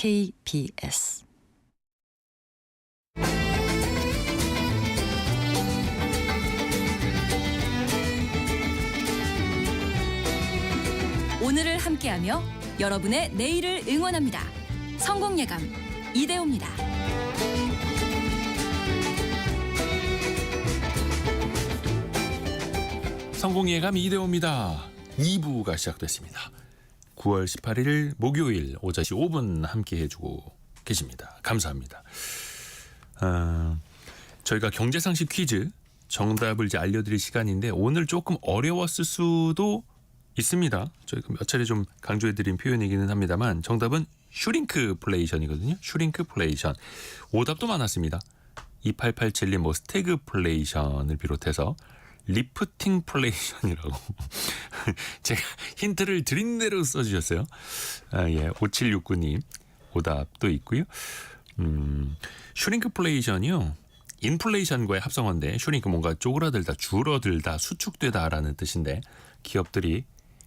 KBS. 오늘을 함께하며 여러분의 내일을 응원합니다. 성공예감 이대호입니다. 성공예감 이대호입니다. 2부가 시작됐습니다. 9월 18일 목요일 오전 5분 함께 해주고 계십니다. 감사합니다. 저희가 경제상식 퀴즈 정답을 이제 알려드릴 시간인데 오늘 조금 어려웠을 수도 있습니다. 저희가 몇 차례 좀 강조해드린 표현이기는 합니다만 정답은 슈링크플레이션이거든요. 슈링크플레이션. 오답도 많았습니다. 2887님 뭐 스태그플레이션을 비롯해서 리프팅플레이션이라고 제가 힌트를 드린 대로 써주셨어요. 5769님 오답도 있고요. 슈링크플레이션이요. 인플레이션과의 합성어인데 슈링크 뭔가 쪼그라들다, 줄어들다, 수축되다라는 뜻인데 기업들이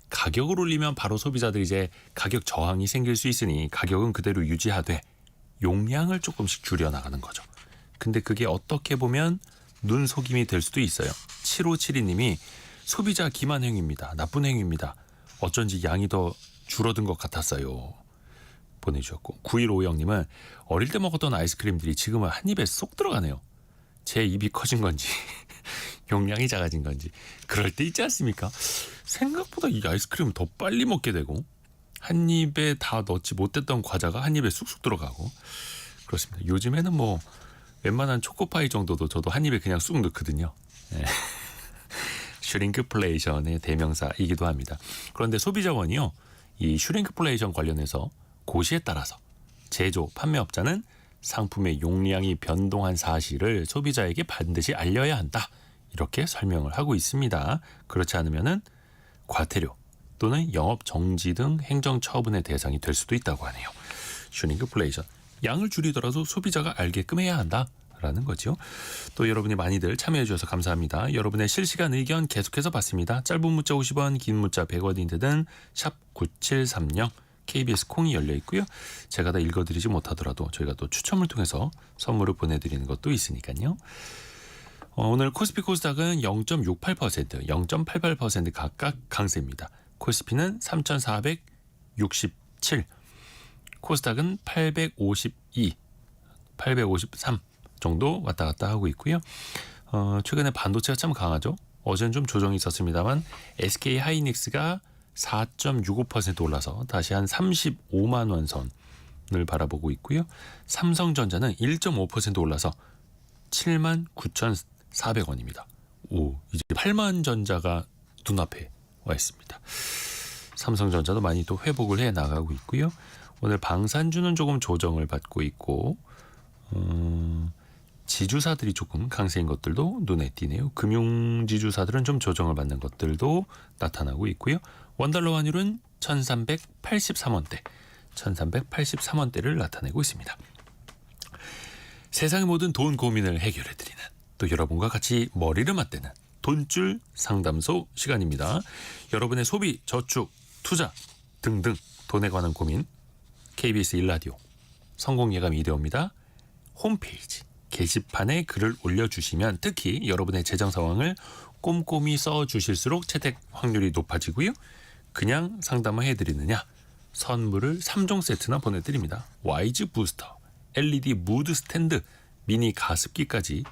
가격을 올리면 바로 소비자들이 이제 가격 저항이 생길 수 있으니 가격은 그대로 유지하되 용량을 조금씩 줄여나가는 거죠. 근데 그게 어떻게 보면 눈속임이 될 수도 있어요. 7572님이 소비자 기만 행위입니다. 나쁜 행위입니다. 어쩐지 양이 더 줄어든 것 같았어요. 보내주셨고 9150님은 어릴 때 먹었던 아이스크림들이 지금은 한 입에 쏙 들어가네요. 제 입이 커진 건지 용량이 작아진 건지 그럴 때 있지 않습니까? 생각보다 이 아이스크림을 더 빨리 먹게 되고 한 입에 다 넣지 못했던 과자가 한 입에 쑥쑥 들어가고 그렇습니다. 요즘에는 뭐 웬만한 초코파이 정도도 저도 한 입에 그냥 쑥 넣거든요. 네. 슈링크플레이션의 대명사이기도 합니다. 그런데 소비자원이요. 이 슈링크플레이션 관련해서 고시에 따라서 제조, 판매업자는 상품의 용량이 변동한 사실을 소비자에게 반드시 알려야 한다. 이렇게 설명을 하고 있습니다. 그렇지 않으면은 과태료 또는 영업 정지 등 행정 처분의 대상이 될 수도 있다고 하네요. 슈링크플레이션. 양을 줄이더라도 소비자가 알게끔 해야 한다라는 거죠. 또 여러분이 많이들 참여해 주셔서 감사합니다. 여러분의 실시간 의견 계속해서 받습니다. 짧은 문자 50원, 긴 문자 100원인데든 샵 9730 KBS 콩이 열려 있고요. 제가 다 읽어드리지 못하더라도 저희가 또 추첨을 통해서 선물을 보내드리는 것도 있으니까요. 오늘 코스피 코스닥은 0.68%, 0.88% 각각 강세입니다. 코스피는 3,467, 코스닥은 852, 853 정도 왔다 갔다 하고 있고요. 최근에 반도체가 참 강하죠. 어제는 좀 조정이 있었습니다만 SK 하이닉스가 4.65% 올라서 다시 한 35만 원 선을 바라보고 있고요. 삼성전자는 1.5% 올라서 79,400원입니다. 이제 8만 전자가 눈앞에 와 있습니다. 삼성전자도 많이 또 회복을 해 나가고 있고요. 오늘 방산주는 조금 조정을 받고 있고 지주사들이 조금 강세인 것들도 눈에 띄네요. 금융지주사들은 좀 조정을 받는 것들도 나타나고 있고요. 원달러 환율은 1383원대, 1383원대를 나타내고 있습니다. 세상의 모든 돈 고민을 해결해드리는 또 여러분과 같이 머리를 맞대는 돈줄 상담소 시간입니다. 여러분의 소비, 저축, 투자 등등 돈에 관한 고민 KBS 1라디오 성공예감 이대호입니다. 홈페이지 게시판에 글을 올려주시면 특히 여러분의 재정 상황을 꼼꼼히 써주실수록 채택 확률이 높아지고요. 그냥 상담을 해드리느냐 선물을 3종 세트나 보내드립니다. 와이즈 부스터, LED 무드 스탠드, 미니 가습기까지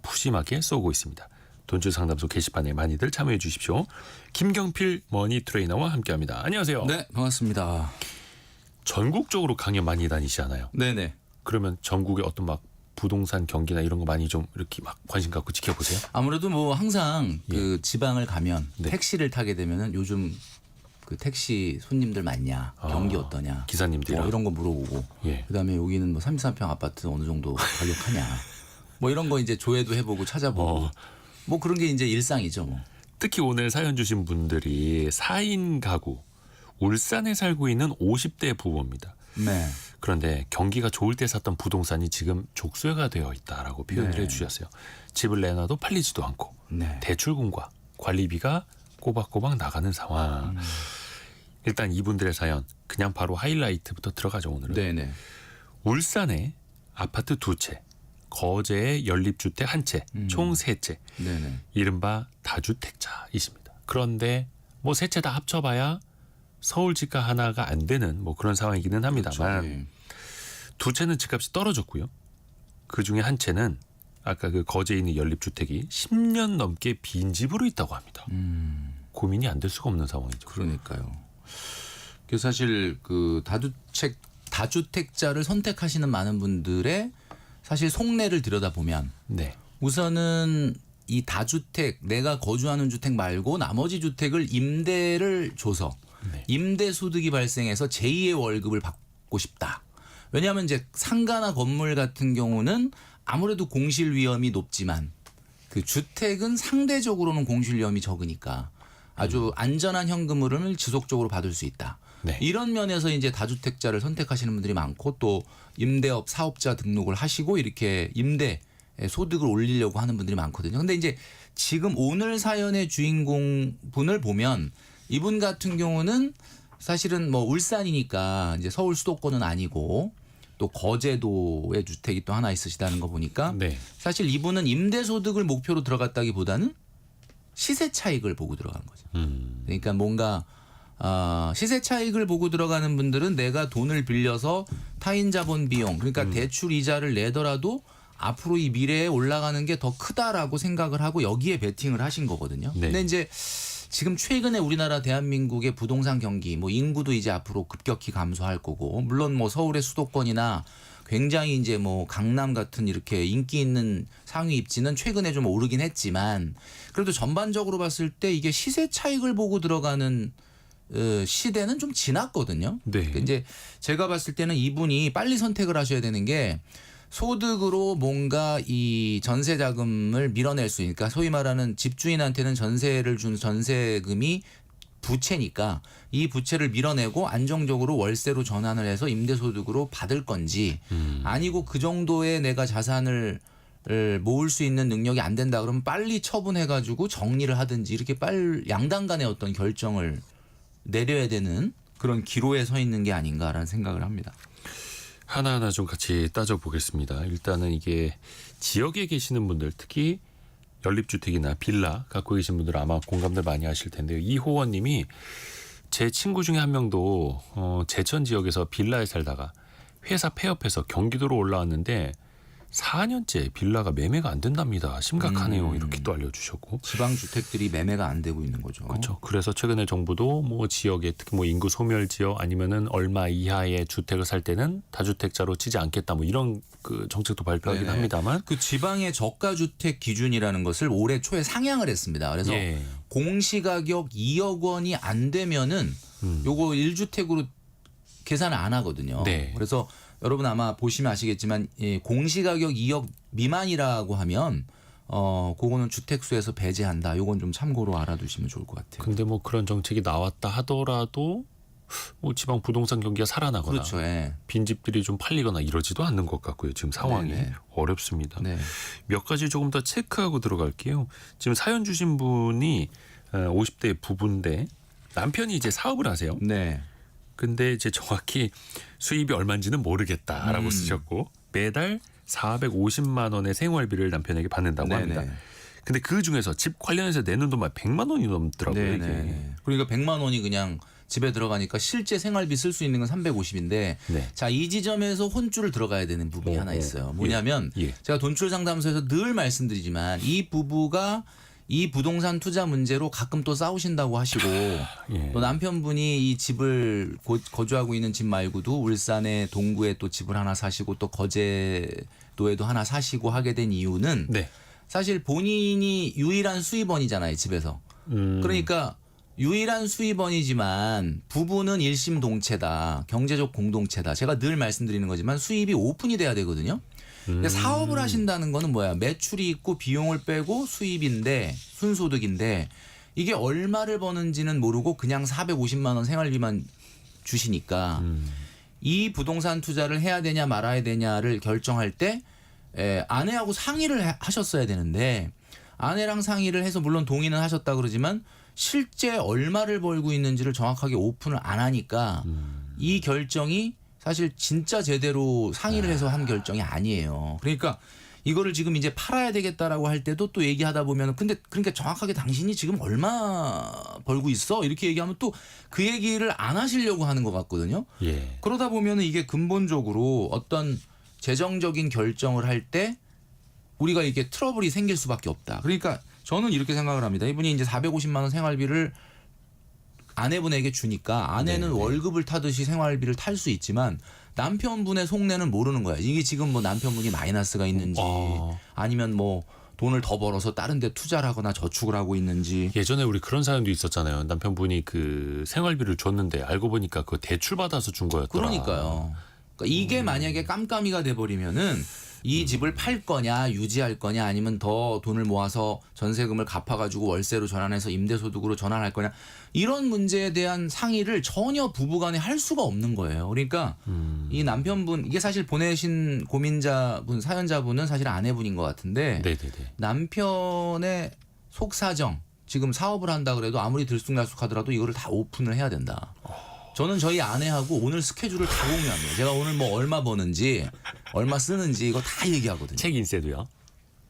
푸짐하게 쏘고 있습니다. 돈줄 상담소 게시판에 많이들 참여해 주십시오. 김경필 머니 트레이너와 함께합니다. 안녕하세요. 네, 반갑습니다. 전국적으로 강연 많이 다니시잖아요. 네네. 그러면 전국의 어떤 막 부동산 경기나 이런 거 많이 좀 이렇게 막 관심 갖고 지켜보세요? 아무래도 뭐 항상 그 지방을 가면 네. 택시를 타게 되면은 요즘 그 택시 손님들 많냐, 경기 어떠냐, 기사님들이랑 뭐 이런 거 물어보고, 예. 그다음에 여기는 뭐 33평 아파트 어느 정도 가격하냐, 뭐 이런 거 이제 조회도 해보고 찾아보고, 뭐 그런 게 이제 일상이죠, 뭐. 특히 오늘 사연 주신 분들이 4인 가구, 울산에 살고 있는 50대 부부입니다. 네. 그런데 경기가 좋을 때 샀던 부동산이 지금 족쇄가 되어 있다라고 표현을 네. 해주셨어요. 집을 내놔도 팔리지도 않고 네. 대출금과 관리비가 꼬박꼬박 나가는 상황. 일단 이분들의 사연 그냥 바로 하이라이트부터 들어가죠 오늘은. 네네. 울산에 아파트 2채, 거제에 연립주택 1채, 총 3채. 네네. 이른바 다주택자이십니다. 그런데 뭐 3채 다 합쳐봐야 서울 집값 하나가 안 되는 뭐 그런 상황이기는 합니다만 그렇죠. 예. 2채는 집값이 떨어졌고요. 그중에 1채는 아까 그 거제에 있는 연립주택이 10년 넘게 빈집으로 있다고 합니다. 고민이 안 될 수가 없는 상황이죠. 그러니까요. 그래서 사실 그 다주택자를 선택하시는 많은 분들의 사실 속내를 들여다보면 네. 우선은 이 다주택 내가 거주하는 주택 말고 나머지 주택을 임대를 줘서 네. 임대 소득이 발생해서 제2의 월급을 받고 싶다. 왜냐하면 이제 상가나 건물 같은 경우는 아무래도 공실 위험이 높지만 그 주택은 상대적으로는 공실 위험이 적으니까 아주 안전한 현금 흐름을 지속적으로 받을 수 있다. 네. 이런 면에서 이제 다주택자를 선택하시는 분들이 많고 또 임대업 사업자 등록을 하시고 이렇게 임대 소득을 올리려고 하는 분들이 많거든요. 근데 이제 지금 오늘 사연의 주인공 분을 보면 이분 같은 경우는 사실은 뭐 울산이니까 이제 서울 수도권은 아니고 또 거제도의 주택이 또 하나 있으시다는 거 보니까 네. 사실 이분은 임대 소득을 목표로 들어갔다기보다는 시세 차익을 보고 들어간 거죠. 그러니까 뭔가 시세 차익을 보고 들어가는 분들은 내가 돈을 빌려서 타인 자본 비용 그러니까 대출 이자를 내더라도 앞으로 이 미래에 올라가는 게 더 크다라고 생각을 하고 여기에 베팅을 하신 거거든요. 네. 근데 이제 지금 최근에 우리나라 대한민국의 부동산 경기 뭐 인구도 이제 앞으로 급격히 감소할 거고 물론 뭐 서울의 수도권이나 굉장히 이제 뭐 강남 같은 이렇게 인기 있는 상위 입지는 최근에 좀 오르긴 했지만 그래도 전반적으로 봤을 때 이게 시세 차익을 보고 들어가는 시대는 좀 지났거든요. 네. 그러니까 이제 제가 봤을 때는 이분이 빨리 선택을 하셔야 되는 게 소득으로 뭔가 이 전세 자금을 밀어낼 수 있으니까 소위 말하는 집주인한테는 전세를 준 전세금이 부채니까 이 부채를 밀어내고 안정적으로 월세로 전환을 해서 임대소득으로 받을 건지 아니고 그 정도의 내가 자산을 모을 수 있는 능력이 안 된다 그러면 빨리 처분해가지고 정리를 하든지 이렇게 빨리 양당 간의 어떤 결정을 내려야 되는 그런 기로에 서 있는 게 아닌가라는 생각을 합니다. 하나하나 좀 같이 따져보겠습니다. 일단은 이게 지역에 계시는 분들 특히 연립주택이나 빌라 갖고 계신 분들 아마 공감들 많이 하실 텐데요. 이호원 님이 제 친구 중에 한 명도 제천 지역에서 빌라에 살다가 회사 폐업해서 경기도로 올라왔는데 4년째 빌라가 매매가 안 된답니다. 심각하네요. 이렇게 또 알려주셨고. 지방 주택들이 매매가 안 되고 있는 거죠. 그렇죠. 그래서 최근에 정부도 뭐 지역에 특히 뭐 인구 소멸 지역 아니면은 얼마 이하의 주택을 살 때는 다주택자로 치지 않겠다 뭐 이런 그 정책도 발표하긴 네네. 합니다만. 그 지방의 저가 주택 기준이라는 것을 올해 초에 상향을 했습니다. 그래서 예. 공시가격 2억 원이 안 되면은 요거 1주택으로 계산을 안 하거든요. 네. 그래서 여러분 아마 보시면 아시겠지만 공시가격 2억 미만이라고 하면 그거는 주택수에서 배제한다. 요건 좀 참고로 알아두시면 좋을 것 같아요. 근데 뭐 그런 정책이 나왔다 하더라도 뭐 지방 부동산 경기가 살아나거나 그렇죠. 예. 빈집들이 좀 팔리거나 이러지도 않는 것 같고요. 지금 상황이 네네. 어렵습니다. 네. 몇 가지 조금 더 체크하고 들어갈게요. 지금 사연 주신 분이 50대 부부인데 남편이 이제 사업을 하세요. 네. 근데 이제 정확히 수입이 얼마인지는 모르겠다라고 쓰셨고 매달 450만 원의 생활비를 남편에게 받는다고 합니다. 네네. 근데 그 중에서 집 관련해서 내는 돈만 100만 원이 넘더라고요. 이게. 네네. 그러니까 100만 원이 그냥 집에 들어가니까 실제 생활비 쓸 수 있는 건 350인데 네. 자, 이 지점에서 혼줄을 들어가야 되는 부분이 하나 있어요. 뭐냐면 예. 제가 돈출 상담소에서 늘 말씀드리지만 이 부부가 이 부동산 투자 문제로 가끔 또 싸우신다고 하시고 예. 또 남편분이 이 집을 거주하고 있는 집 말고도 울산의 동구에 또 집을 하나 사시고 또 거제도에도 하나 사시고 하게 된 이유는 네. 사실 본인이 유일한 수입원이잖아요, 집에서. 그러니까 유일한 수입원이지만 부부는 일심동체다. 경제적 공동체다. 제가 늘 말씀드리는 거지만 수입이 오픈이 돼야 되거든요. 근데 사업을 하신다는 거는 뭐야? 매출이 있고 비용을 빼고 수입인데 순소득인데 이게 얼마를 버는지는 모르고 그냥 450만 원 생활비만 주시니까 이 부동산 투자를 해야 되냐 말아야 되냐를 결정할 때 아내하고 상의를 하셨어야 되는데 아내랑 상의를 해서 물론 동의는 하셨다 그러지만 실제 얼마를 벌고 있는지를 정확하게 오픈을 안 하니까 이 결정이 사실 진짜 제대로 상의를 해서 한 결정이 아니에요. 그러니까 이거를 지금 이제 팔아야 되겠다라고 할 때도 또 얘기하다 보면 근데 그러니까 정확하게 당신이 지금 얼마 벌고 있어? 이렇게 얘기하면 또 그 얘기를 안 하시려고 하는 것 같거든요. 예. 그러다 보면 이게 근본적으로 어떤 재정적인 결정을 할 때 우리가 이게 트러블이 생길 수밖에 없다. 그러니까 저는 이렇게 생각을 합니다. 이분이 이제 450만 원 생활비를 아내분에게 주니까 아내는 네네. 월급을 타듯이 생활비를 탈 수 있지만 남편분의 속내는 모르는 거야. 이게 지금 뭐 남편분이 마이너스가 있는지 아니면 뭐 돈을 더 벌어서 다른 데 투자를 하거나 저축을 하고 있는지. 예전에 우리 그런 사연도 있었잖아요. 남편분이 그 생활비를 줬는데 알고 보니까 그 대출 받아서 준 거였더라. 그러니까요. 그러니까 이게 만약에 깜깜이가 돼버리면은 이 집을 팔 거냐 유지할 거냐 아니면 더 돈을 모아서 전세금을 갚아가지고 월세로 전환해서 임대소득으로 전환할 거냐 이런 문제에 대한 상의를 전혀 부부간에 할 수가 없는 거예요. 그러니까 이 남편분 이게 사실 보내신 고민자분 사연자분은 사실 아내분인 것 같은데 네네네. 남편의 속사정 지금 사업을 한다 그래도 아무리 들쑥날쑥하더라도 이거를 다 오픈을 해야 된다. 저는 저희 아내하고 오늘 스케줄을 다 공유합니다. 제가 오늘 뭐 얼마 버는지 얼마 쓰는지 이거 다 얘기하거든요. 책 인세도요?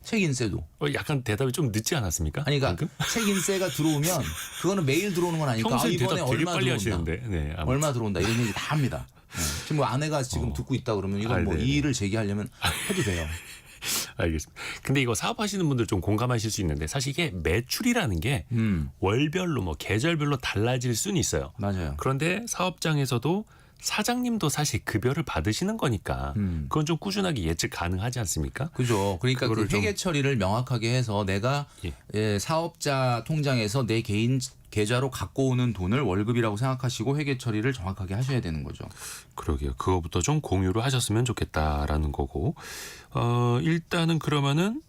책 인세도. 약간 대답이 좀 늦지 않았습니까? 아니 그러니까 방금? 책 인세가 들어오면 그거는 매일 들어오는 건 아니까 평소에 이번에 대답 되게 얼마 빨리 들어온다. 하시는데. 네, 아무튼. 얼마 들어온다 이런 얘기 다 합니다. 네. 지금 뭐 아내가 지금 듣고 있다 그러면 이건 뭐 네네. 이의를 제기하려면 해도 돼요. 알겠습니다. 근데 이거 사업하시는 분들 좀 공감하실 수 있는데 사실 이게 매출이라는 게 월별로 뭐 계절별로 달라질 수는 있어요. 맞아요. 그런데 사업장에서도 사장님도 사실 급여를 받으시는 거니까 그건 좀 꾸준하게 예측 가능하지 않습니까? 그죠. 그러니까 그 그거를 좀- 회계 처리를 명확하게 해서 내가 예. 사업자 통장에서 내 개인 계좌로 갖고 오는 돈을 월급이라고 생각하시고 회계 처리를 정확하게 하셔야 되는 거죠. 그러게요. 그거부터 좀 공유를 하셨으면 좋겠다라는 거고 일단은 그러면은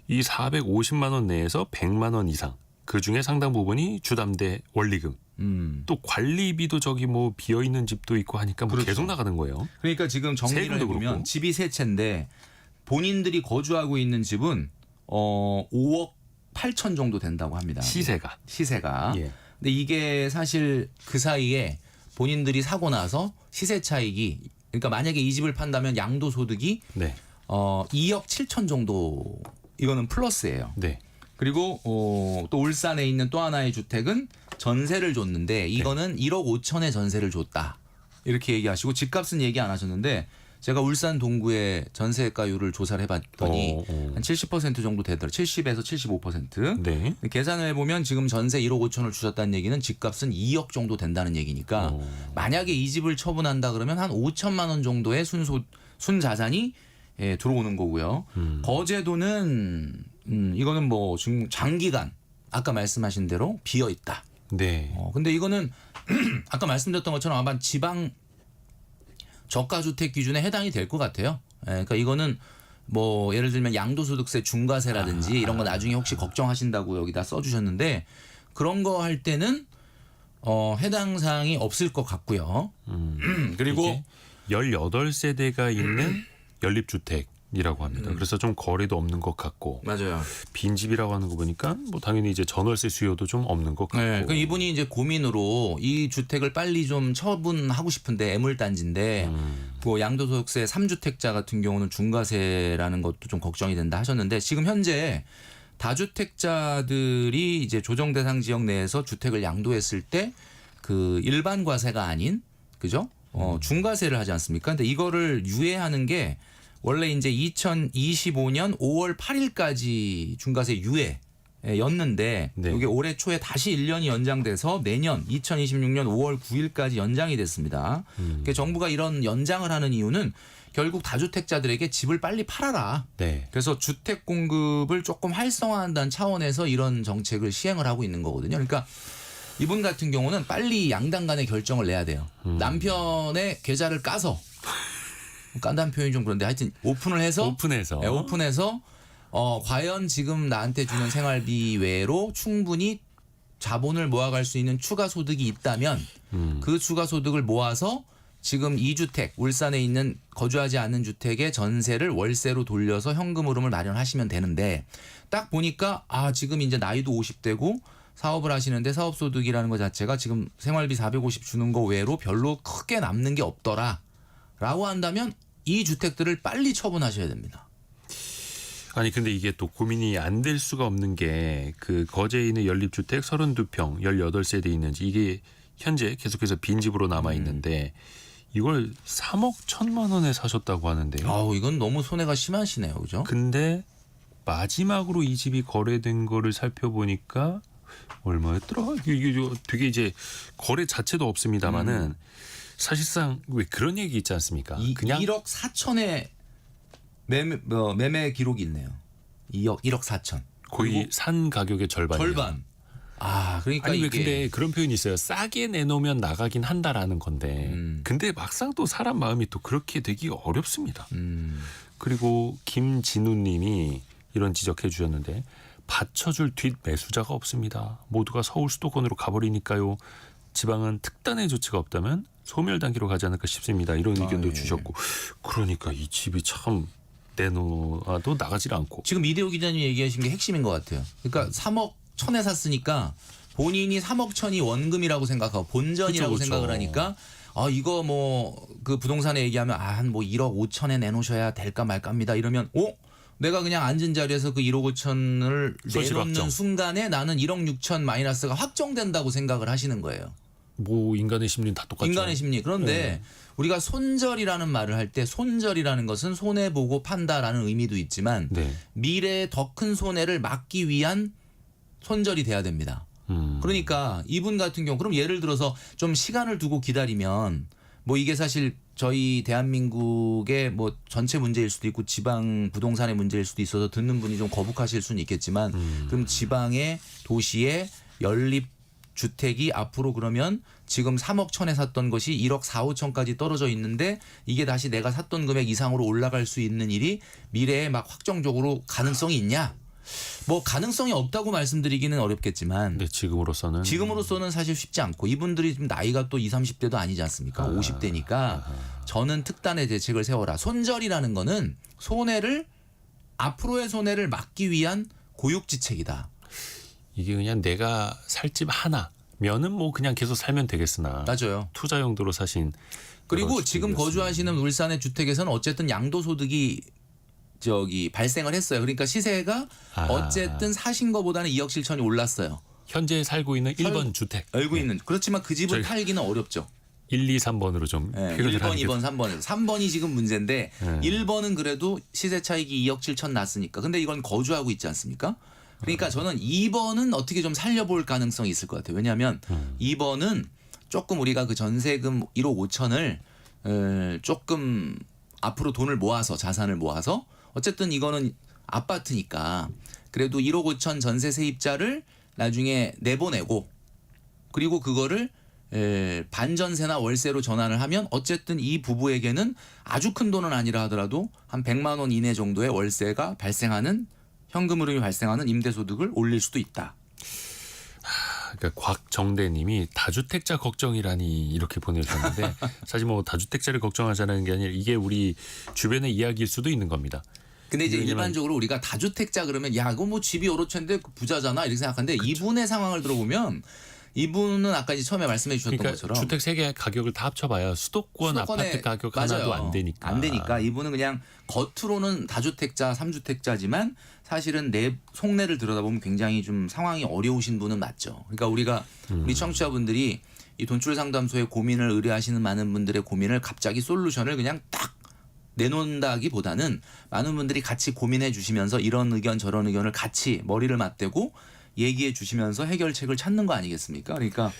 이 450만 원 내에서 100만 원 이상 그중에 상당 부분이 주담대 원리금 또 관리비도 저기 뭐 비어 있는 집도 있고 하니까 뭐 그렇죠. 계속 나가는 거예요. 그러니까 지금 정리를 세금도 해보면 그렇고. 집이 세 채인데 본인들이 거주하고 있는 집은 5억 8천 정도 된다고 합니다. 시세가. 예. 근데 이게 사실 그 사이에 본인들이 사고 나서 시세 차익이 그러니까 만약에 이 집을 판다면 양도소득이 네. 2억 7천 정도 이거는 플러스예요. 네. 그리고 또 울산에 있는 또 하나의 주택은 전세를 줬는데 이거는 1억 5천에 전세를 줬다. 이렇게 얘기하시고 집값은 얘기 안 하셨는데 제가 울산 동구의 전세가율을 조사를 해봤더니 한 70% 정도 되더라고요. 70에서 75%. 네. 계산을 해보면 지금 전세 1억 5천을 주셨다는 얘기는 집값은 2억 정도 된다는 얘기니까 만약에 이 집을 처분한다 그러면 한 5천만 원 정도의 순자산이 들어오는 거고요. 거제도는 이거는 뭐 지금 장기간 아까 말씀하신 대로 비어 있다. 네. 근데 이거는 아까 말씀드렸던 것처럼 아마 지방 저가주택 기준에 해당이 될 것 같아요. 그러니까 이거는 뭐 예를 들면 양도소득세 중과세라든지 이런 거 나중에 혹시 걱정하신다고 여기다 써주셨는데 그런 거 할 때는 해당 사항이 없을 것 같고요. 그리고 18세대가 있는 연립주택이라고 합니다. 그래서 좀 거리도 없는 것 같고 맞아요. 빈집이라고 하는 거 보니까 뭐 당연히 이제 전월세 수요도 좀 없는 것 같고. 네, 그 이분이 이제 고민으로 이 주택을 빨리 좀 처분하고 싶은데 애물단지인데 뭐 양도소득세 3주택자 같은 경우는 중과세라는 것도 좀 걱정이 된다 하셨는데 지금 현재 다주택자들이 이제 조정 대상 지역 내에서 주택을 양도했을 때 그 일반 과세가 아닌 그죠? 중과세를 하지 않습니까? 근데 이거를 유예하는 게 원래 이제 2025년 5월 8일까지 중과세 유예였는데 네. 이게 올해 초에 다시 1년이 연장돼서 내년 2026년 5월 9일까지 연장이 됐습니다. 그러니까 정부가 이런 연장을 하는 이유는 결국 다주택자들에게 집을 빨리 팔아라. 네. 그래서 주택 공급을 조금 활성화한다는 차원에서 이런 정책을 시행을 하고 있는 거거든요. 그러니까 이분 같은 경우는 빨리 양당 간의 결정을 내야 돼요. 남편의 계좌를 까서 깐다는 표현이 좀 그런데 하여튼 오픈을 해서 오픈해서 과연 지금 나한테 주는 생활비 외로 충분히 자본을 모아갈 수 있는 추가 소득이 있다면 그 추가 소득을 모아서 지금 2주택 울산에 있는 거주하지 않는 주택의 전세를 월세로 돌려서 현금 흐름을 마련하시면 되는데 딱 보니까 지금 이제 나이도 50대고 사업을 하시는데 사업소득이라는 것 자체가 지금 생활비 450 주는 거 외로 별로 크게 남는 게 없더라라고 한다면 이 주택들을 빨리 처분하셔야 됩니다. 아니 근데 이게 또 고민이 안 될 수가 없는 게 그 거제에 있는 연립주택 32평 18세대 있는지 이게 현재 계속해서 빈집으로 남아 있는데 이걸 3억 1천만 원에 사셨다고 하는데요. 아우 이건 너무 손해가 심하시네요, 그죠? 근데 마지막으로 이 집이 거래된 거를 살펴보니까 얼마였더라? 이게 되게 이제 거래 자체도 없습니다만은 사실상 왜 그런 얘기 있지 않습니까? 그냥 1억 4천에 매매 기록이 있네요. 1억 4천. 거의 그리고 산 가격의 절반이에요. 절반. 아, 그러니까 아니 왜 이게 근데 그런 표현이 있어요. 싸게 내놓으면 나가긴 한다라는 건데. 근데 막상 또 사람 마음이 또 그렇게 되기 어렵습니다. 그리고 김진우님이 이런 지적해 주셨는데 받쳐줄 뒷매수자가 없습니다. 모두가 서울 수도권으로 가버리니까요. 지방은 특단의 조치가 없다면 소멸단계로 가지 않을까 싶습니다. 이런 의견도 예. 주셨고. 그러니까 이 집이 참 내놓아도 나가질 않고. 지금 이대호 기자님 얘기하신 게 핵심인 것 같아요. 그러니까 3억 1천에 샀으니까 본인이 3억 1천이 원금이라고 생각하고 본전이라고 그쵸. 생각을 하니까 아 이거 뭐 그 부동산에 얘기하면 한 뭐 1억 5천에 내놓으셔야 될까 말까입니다. 이러면 내가 그냥 앉은 자리에서 그 1억 5천을 손실 내놓는 확정. 순간에 나는 1억 6천 마이너스가 확정된다고 생각을 하시는 거예요. 뭐 인간의 심리는 다 똑같죠. 인간의 심리. 그런데 우리가 손절이라는 말을 할 때 손절이라는 것은 손해보고 판다라는 의미도 있지만 네. 미래에 더 큰 손해를 막기 위한 손절이 돼야 됩니다. 그러니까 이분 같은 경우 그럼 예를 들어서 좀 시간을 두고 기다리면 뭐 이게 사실 저희 대한민국의 뭐 전체 문제일 수도 있고 지방 부동산의 문제일 수도 있어서 듣는 분이 좀 거북하실 수는 있겠지만 그럼 지방의 도시의 연립 주택이 앞으로 그러면 지금 3억 천에 샀던 것이 1억 4, 5천까지 떨어져 있는데 이게 다시 내가 샀던 금액 이상으로 올라갈 수 있는 일이 미래에 막 확정적으로 가능성이 있냐? 뭐 가능성이 없다고 말씀드리기는 어렵겠지만 네, 지금으로서는 사실 쉽지 않고 이분들이 지금 나이가 또 20, 30대도 아니지 않습니까? 50대니까 저는 특단의 대책을 세워라. 손절이라는 거는 손해를 앞으로의 손해를 막기 위한 고육지책이다. 이게 그냥 내가 살 집 하나면은 뭐 그냥 계속 살면 되겠으나 맞아요. 투자 용도로 사신 그리고 지금 거주하시는 울산의 주택에서는 어쨌든 양도소득이 발생을 했어요. 그러니까 시세가 어쨌든 사신 거보다는 2억 7천이 올랐어요. 현재 살고 있는 1번 주택 알고 있는. 그렇지만 그 집을 저희- 팔기는 어렵죠. 1, 2, 3번으로 좀 네, 표현을 1번, 하는 게 2번, 3번에서 3번이 지금 문제인데 1번은 그래도 시세 차익이 2억 7천 났으니까. 근데 이건 거주하고 있지 않습니까? 그러니까 저는 2번은 어떻게 좀 살려볼 가능성이 있을 것 같아요. 왜냐하면 2번은 조금 우리가 그 전세금 1억 5천을 조금 앞으로 돈을 모아서 자산을 모아서 어쨌든 이거는 아파트니까 그래도 1억 5천 전세 세입자를 나중에 내보내고 그리고 그거를 반전세나 월세로 전환을 하면 어쨌든 이 부부에게는 아주 큰 돈은 아니라 하더라도 한 100만 원 이내 정도의 월세가 발생하는 현금 흐름이 발생하는 임대소득을 올릴 수도 있다. 그러니까 곽정대님이 다주택자 걱정이라니 이렇게 보내주셨는데 사실 뭐 다주택자를 걱정하자는 게 아니라 이게 우리 주변의 이야기일 수도 있는 겁니다. 근데 이제 왜냐면- 일반적으로 우리가 다주택자 그러면 야 이거 뭐 집이 여러 채인데 부자잖아 이렇게 생각하는데 이분의 상황을 들어보면 이분은 아까 이제 처음에 말씀해 주셨던 그러니까 것처럼 주택 세 개 가격을 다 합쳐봐야 수도권 수도권에- 아파트 가격 맞아요. 하나도 안 되니까. 안 되니까 이분은 그냥 겉으로는 다주택자, 3주택자지만 사실은 내 속내를 들여다보면 굉장히 좀 상황이 어려우신 분은 맞죠. 그러니까 우리가 우리 청취자분들이 이 돈줄 상담소에 고민을 의뢰하시는 많은 분들의 고민을 갑자기 솔루션을 그냥 딱 내놓는다기보다는 많은 분들이 같이 고민해 주시면서 이런 의견 저런 의견을 같이 머리를 맞대고 얘기해 주시면서 해결책을 찾는 거 아니겠습니까? 그러니까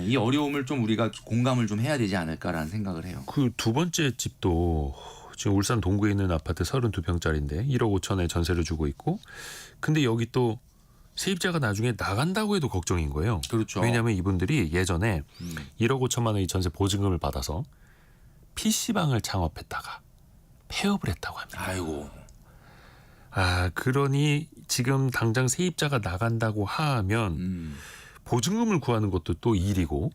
이 어려움을 좀 우리가 공감을 좀 해야 되지 않을까라는 생각을 해요. 그 두 번째 집도 지금 울산 동구에 있는 아파트 32평짜리인데 1억 5천에 전세를 주고 있고 근데 여기 또 세입자가 나중에 나간다고 해도 걱정인 거예요. 그렇죠. 왜냐하면 이분들이 예전에 1억 5천만 원의 전세 보증금을 받아서 PC방을 창업했다가 폐업을 했다고 합니다. 아이고. 그러니 지금 당장 세입자가 나간다고 하면 보증금을 구하는 것도 또 일이고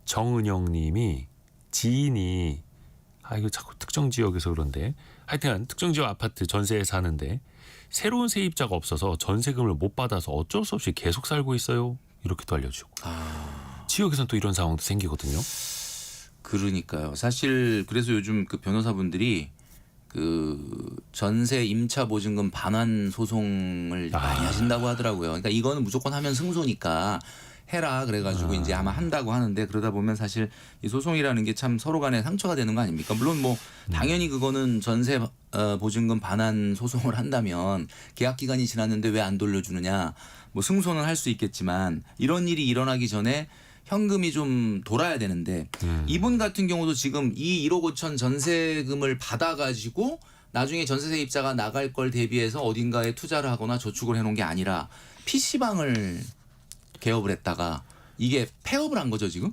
정은영 님이 지인이 이거 자꾸 특정 지역에서 그런데 하여튼 특정 지역 아파트 전세에 사는데 새로운 세입자가 없어서 전세금을 못 받아서 어쩔 수 없이 계속 살고 있어요. 이렇게도 알려주고. 지역에서는 또 이런 상황도 생기거든요. 그러니까요. 사실 그래서 요즘 그 변호사분들이 그 전세 임차 보증금 반환 소송을 많이 하신다고 하더라고요. 그러니까 이거는 무조건 하면 승소니까 해라 그래가지고 이제 아마 한다고 하는데 그러다 보면 사실 이 소송이라는 게 참 서로 간에 상처가 되는 거 아닙니까? 물론 뭐 당연히 그거는 전세 보증금 반환 소송을 한다면 계약 기간이 지났는데 왜 안 돌려주느냐 뭐 승소는 할 수 있겠지만 이런 일이 일어나기 전에 현금이 좀 돌아야 되는데 이분 같은 경우도 지금 이 1억 5천 전세금을 받아가지고 나중에 전세 세입자가 나갈 걸 대비해서 어딘가에 투자를 하거나 저축을 해놓은 게 아니라 PC방을 개업을 했다가 이게 폐업을 한 거죠 지금?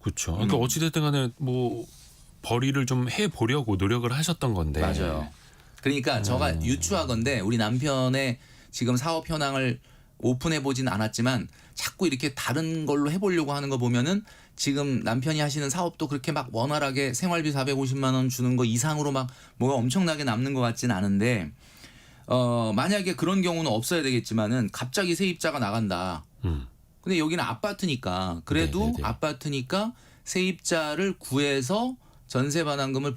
그렇죠. 그러니까 어찌됐든 간에 뭐 벌이를 좀 해보려고 노력을 하셨던 건데. 맞아요. 그러니까 제가 유추하건대 우리 남편의 지금 사업 현황을 오픈해 보진 않았지만 자꾸 이렇게 다른 걸로 해보려고 하는 거 보면은 지금 남편이 하시는 사업도 그렇게 막 원활하게 생활비 450만 원 주는 거 이상으로 막 뭐가 엄청나게 남는 것 같진 않은데 만약에 그런 경우는 없어야 되겠지만은 갑자기 세입자가 나간다. 근데 여기는 아파트니까 그래도 네네네. 아파트니까 세입자를 구해서 전세 반환금을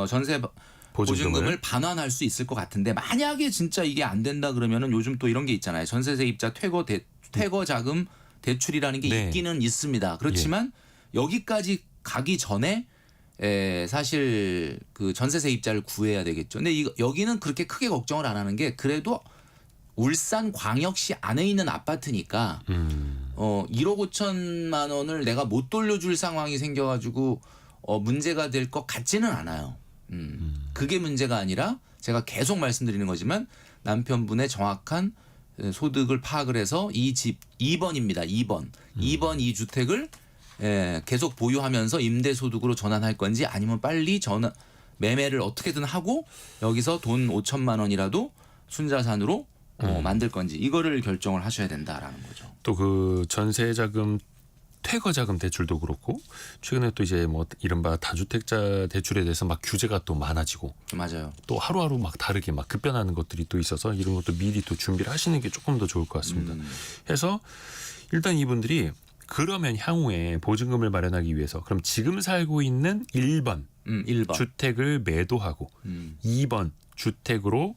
전세 보증금을 반환할 수 있을 것 같은데 만약에 진짜 이게 안 된다 그러면은 요즘 또 이런 게 있잖아요. 전세 세입자 퇴거 자금 대출이라는 게 네. 있기는 있습니다. 그렇지만 여기까지 가기 전에 사실 그 전세 세입자를 구해야 되겠죠. 근데 여기는 그렇게 크게 걱정을 안 하는 게 그래도 울산 광역시 안에 있는 아파트니까 1억 5천만 원을 내가 못 돌려줄 상황이 생겨가지고 문제가 될 것 같지는 않아요. 그게 문제가 아니라 제가 계속 말씀드리는 거지만 남편분의 정확한 소득을 파악을 해서 이 집 2번입니다. 2번. 2번 이 주택을 계속 보유하면서 임대소득으로 전환할 건지 아니면 빨리 매매를 어떻게든 하고 여기서 돈 5천만 원이라도 순자산으로 만들 건지 이거를 결정을 하셔야 된다라는 거죠. 또 그 전세자금 퇴거자금 대출도 그렇고 최근에 또 이제 뭐 이른바 다주택자 대출에 대해서 막 규제가 또 많아지고 맞아요. 또 하루하루 막 다르게 막 급변하는 것들이 또 있어서 이런 것도 미리 또 준비를 하시는 게 조금 더 좋을 것 같습니다. 해서 일단 이분들이 그러면 향후에 보증금을 마련하기 위해서 그럼 지금 살고 있는 1번 1번. 주택을 매도하고 2번 주택으로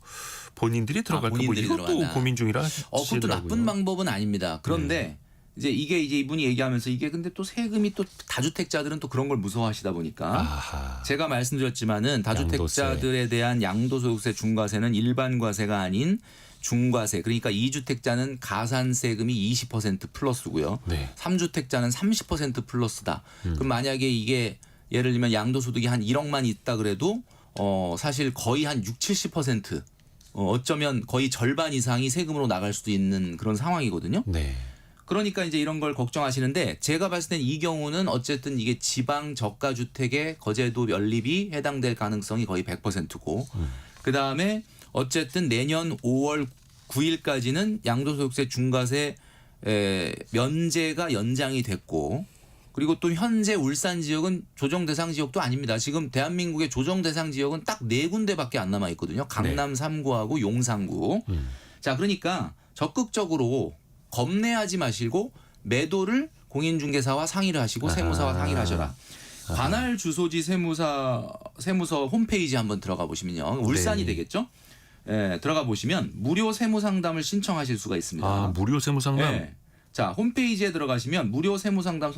본인들이 들어갈까 뭐 본인들이 이것도 들어간다. 고민 중이라 그것도 하시더라고요. 나쁜 방법은 아닙니다. 그런데 이제 이분이 얘기하면서 이게 근데 또 세금이 또 다주택자들은 또 그런 걸 무서워하시다 보니까 아하. 제가 말씀드렸지만은 다주택자들에 대한 양도소득세 중과세는 일반 과세가 아닌 중과세. 그러니까 2주택자는 가산세금이 20% 플러스고요. 네. 3주택자는 30% 플러스다. 그럼 만약에 이게 예를 들면 양도소득이 한 1억만 있다 그래도 사실 거의 한 60-70% 어쩌면 거의 절반 이상이 세금으로 나갈 수도 있는 그런 상황이거든요. 네. 그러니까 이제 이런 걸 걱정하시는데 제가 봤을 땐 이 경우는 어쨌든 이게 지방 저가 주택의 거제도 연립이 해당될 가능성이 거의 100%고 그다음에 어쨌든 내년 5월 9일까지는 양도소득세 중과세 면제가 연장이 됐고 그리고 또 현재 울산 지역은 조정 대상 지역도 아닙니다. 지금 대한민국의 조정 대상 지역은 딱 4군데밖에 안 남아 있거든요. 강남 3구하고 용산구. 자, 그러니까 적극적으로 겁내하지 마시고 매도를 공인중개사와 상의를 하시고 세무사와 상의를 하셔라. 관할 주소지 세무서 홈페이지 한번 들어가 보시면요. 울산이 네. 되겠죠? 예, 들어가 보시면 무료 세무 상담을 신청하실 수가 있습니다. 아, 무료 세무 상담. 예. 자, 홈페이지에 들어가시면 무료 세무 상담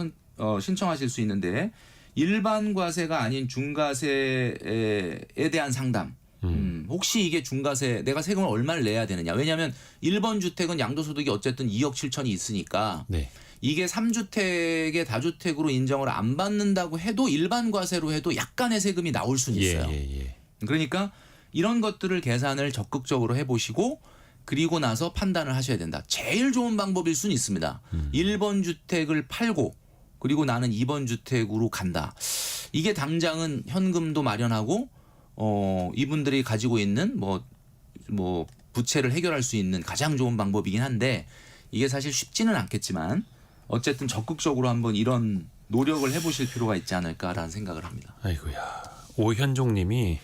신청하실 수 있는데 일반 과세가 아닌 중과세에 대한 상담. 혹시 이게 중과세 내가 세금을 얼마를 내야 되느냐. 왜냐하면 1번 주택은 양도소득이 어쨌든 2억 7천이 있으니까 네. 이게 3주택의 다주택으로 인정을 안 받는다고 해도 일반 과세로 해도 약간의 세금이 나올 수는 있어요. 예. 그러니까 이런 것들을 계산을 적극적으로 해보시고 그리고 나서 판단을 하셔야 된다. 제일 좋은 방법일 수는 있습니다. 1번 주택을 팔고 그리고 나는 2번 주택으로 간다. 이게 당장은 현금도 마련하고 이분들이 가지고 있는 뭐 부채를 해결할 수 있는 가장 좋은 방법이긴 한데 이게 사실 쉽지는 않겠지만 어쨌든 적극적으로 한번 이런 노력을 해보실 필요가 있지 않을까라는 생각을 합니다. 아이고야. 오현종님이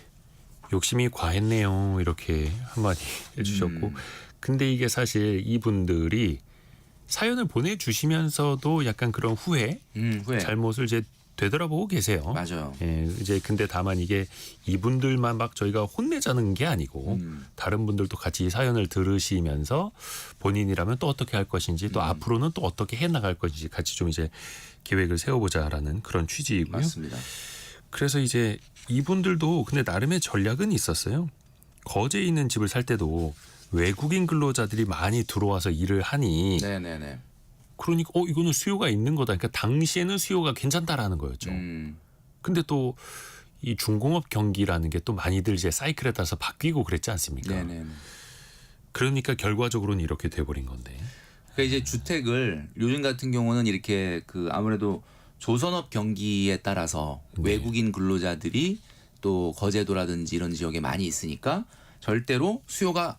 욕심이 과했네요 이렇게 한마디 해주셨고 근데 이게 사실 이분들이 사연을 보내주시면서도 약간 그런 후회, 후회. 잘못을 이제 되돌아보고 계세요. 맞아요. 예, 이제 근데 다만 이게 이분들만 막 저희가 혼내자는 게 아니고 다른 분들도 같이 이 사연을 들으시면서 본인이라면 또 어떻게 할 것인지 또 앞으로는 또 어떻게 해나갈 것인지 같이 좀 이제 계획을 세워보자라는 그런 취지이고요. 맞습니다. 그래서 이제 이분들도 근데 나름의 전략은 있었어요. 거제에 있는 집을 살 때도 외국인 근로자들이 많이 들어와서 일을 하니 네네네. 그러니까 이거는 수요가 있는 거다. 그러니까 당시에는 수요가 괜찮다라는 거였죠. 근데 또 이 중공업 경기라는 게 또 많이들 이제 사이클에 따라서 바뀌고 그랬지 않습니까? 네네. 그러니까 결과적으로는 이렇게 돼버린 건데. 그러니까 이제 주택을 요즘 같은 경우는 이렇게 그 아무래도 조선업 경기에 따라서 네. 외국인 근로자들이 또 거제도라든지 이런 지역에 많이 있으니까 절대로 수요가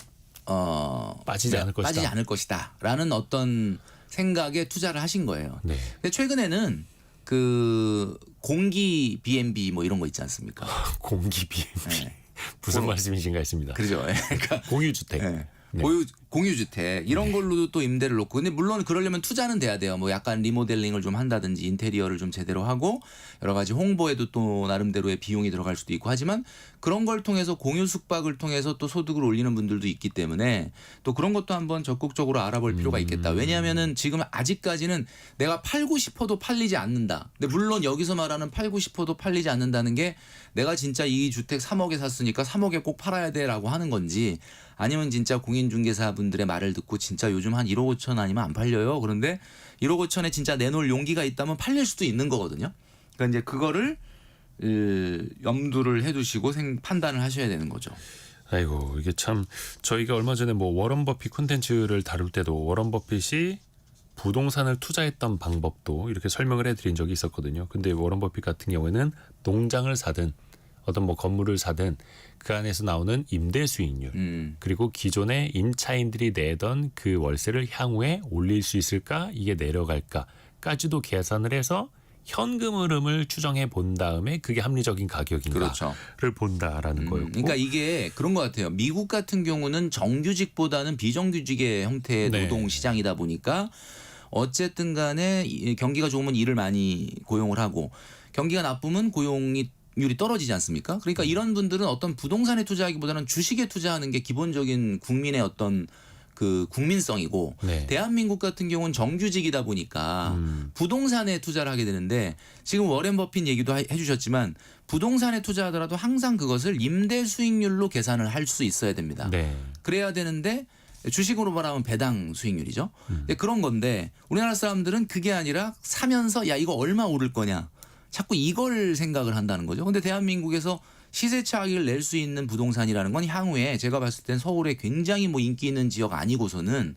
빠지지 않을 것이다. 빠지지 않을 것이다라는 어떤 생각에 투자를 하신 거예요. 네. 근데 최근에는 그 공기 B&B 뭐 이런 거 있지 않습니까? 공기 B&B 네. 무슨 말씀이신가 했습니다. 그죠? 그러니까 공유주택. 네. 네. 공유주택 이런 걸로도 또 임대를 놓고 근데 물론 그러려면 투자는 돼야 돼요. 뭐 약간 리모델링을 좀 한다든지 인테리어를 좀 제대로 하고 여러 가지 홍보에도 또 나름대로의 비용이 들어갈 수도 있고 하지만 그런 걸 통해서 공유 숙박을 통해서 또 소득을 올리는 분들도 있기 때문에 또 그런 것도 한번 적극적으로 알아볼 필요가 있겠다. 왜냐하면은 지금 아직까지는 내가 팔고 싶어도 팔리지 않는다. 근데 물론 여기서 말하는 팔고 싶어도 팔리지 않는다는 게 내가 진짜 이 주택 3억에 샀으니까 3억에 꼭 팔아야 돼라고 하는 건지 아니면 진짜 공인중개사분들의 말을 듣고 진짜 요즘 한 1억 5천 아니면 안 팔려요. 그런데 1억 5천에 진짜 내놓을 용기가 있다면 팔릴 수도 있는 거거든요. 그러니까 이제 그거를 염두를 해두시고 판단을 하셔야 되는 거죠. 아이고 이게 참 저희가 얼마 전에 뭐 워런 버핏 콘텐츠를 다룰 때도 워런 버핏이 부동산을 투자했던 방법도 이렇게 설명을 해드린 적이 있었거든요. 근데 워런 버핏 같은 경우에는 농장을 사든 어떤 뭐 건물을 사든 그 안에서 나오는 임대 수익률 그리고 기존의 임차인들이 내던 그 월세를 향후에 올릴 수 있을까 이게 내려갈까까지도 계산을 해서 현금 흐름을 추정해 본 다음에 그게 합리적인 가격인가를 그렇죠. 본다라는 거였고. 그러니까 이게 그런 것 같아요. 미국 같은 경우는 정규직보다는 비정규직의 형태의 네. 노동 시장이다 보니까 어쨌든 간에 경기가 좋으면 일을 많이 고용을 하고 경기가 나쁘면 고용률이 떨어지지 않습니까? 그러니까 이런 분들은 어떤 부동산에 투자하기보다는 주식에 투자하는 게 기본적인 국민의 어떤 그 국민성이고 네. 대한민국 같은 경우는 정규직이다 보니까 부동산에 투자를 하게 되는데 지금 워렌 버핏 얘기도 해주셨지만 부동산에 투자하더라도 항상 그것을 임대 수익률로 계산을 할 수 있어야 됩니다. 네. 그래야 되는데 주식으로 말하면 배당 수익률이죠. 근데 그런 건데 우리나라 사람들은 그게 아니라 사면서 야 이거 얼마 오를 거냐 자꾸 이걸 생각을 한다는 거죠. 근데 대한민국에서 시세 차익을 낼 수 있는 부동산이라는 건 향후에 제가 봤을 땐 서울에 굉장히 뭐 인기 있는 지역 아니고서는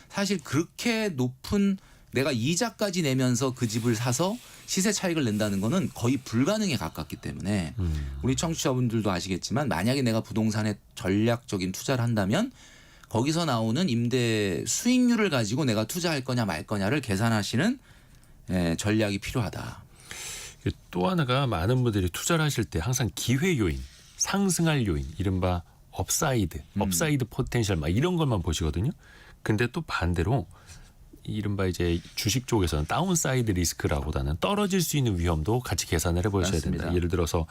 사실 그렇게 높은 내가 이자까지 내면서 그 집을 사서 시세 차익을 낸다는 거는 거의 불가능에 가깝기 때문에 우리 청취자분들도 아시겠지만 만약에 내가 부동산에 전략적인 투자를 한다면 거기서 나오는 임대 수익률을 가지고 내가 투자할 거냐 말 거냐를 계산하시는 전략이 필요하다. 또 하나가 많은 분들이 투자를 하실 때 항상 기회 요인, 상승할 요인, 이른바 업사이드 포텐셜 막 이런 것만 보시거든요. 근데 또 반대로 이른바 이제 주식 쪽에서는 다운사이드 리스크라보다는 떨어질 수 있는 위험도 같이 계산을 해보셔야 맞습니다. 된다. 예를 들어서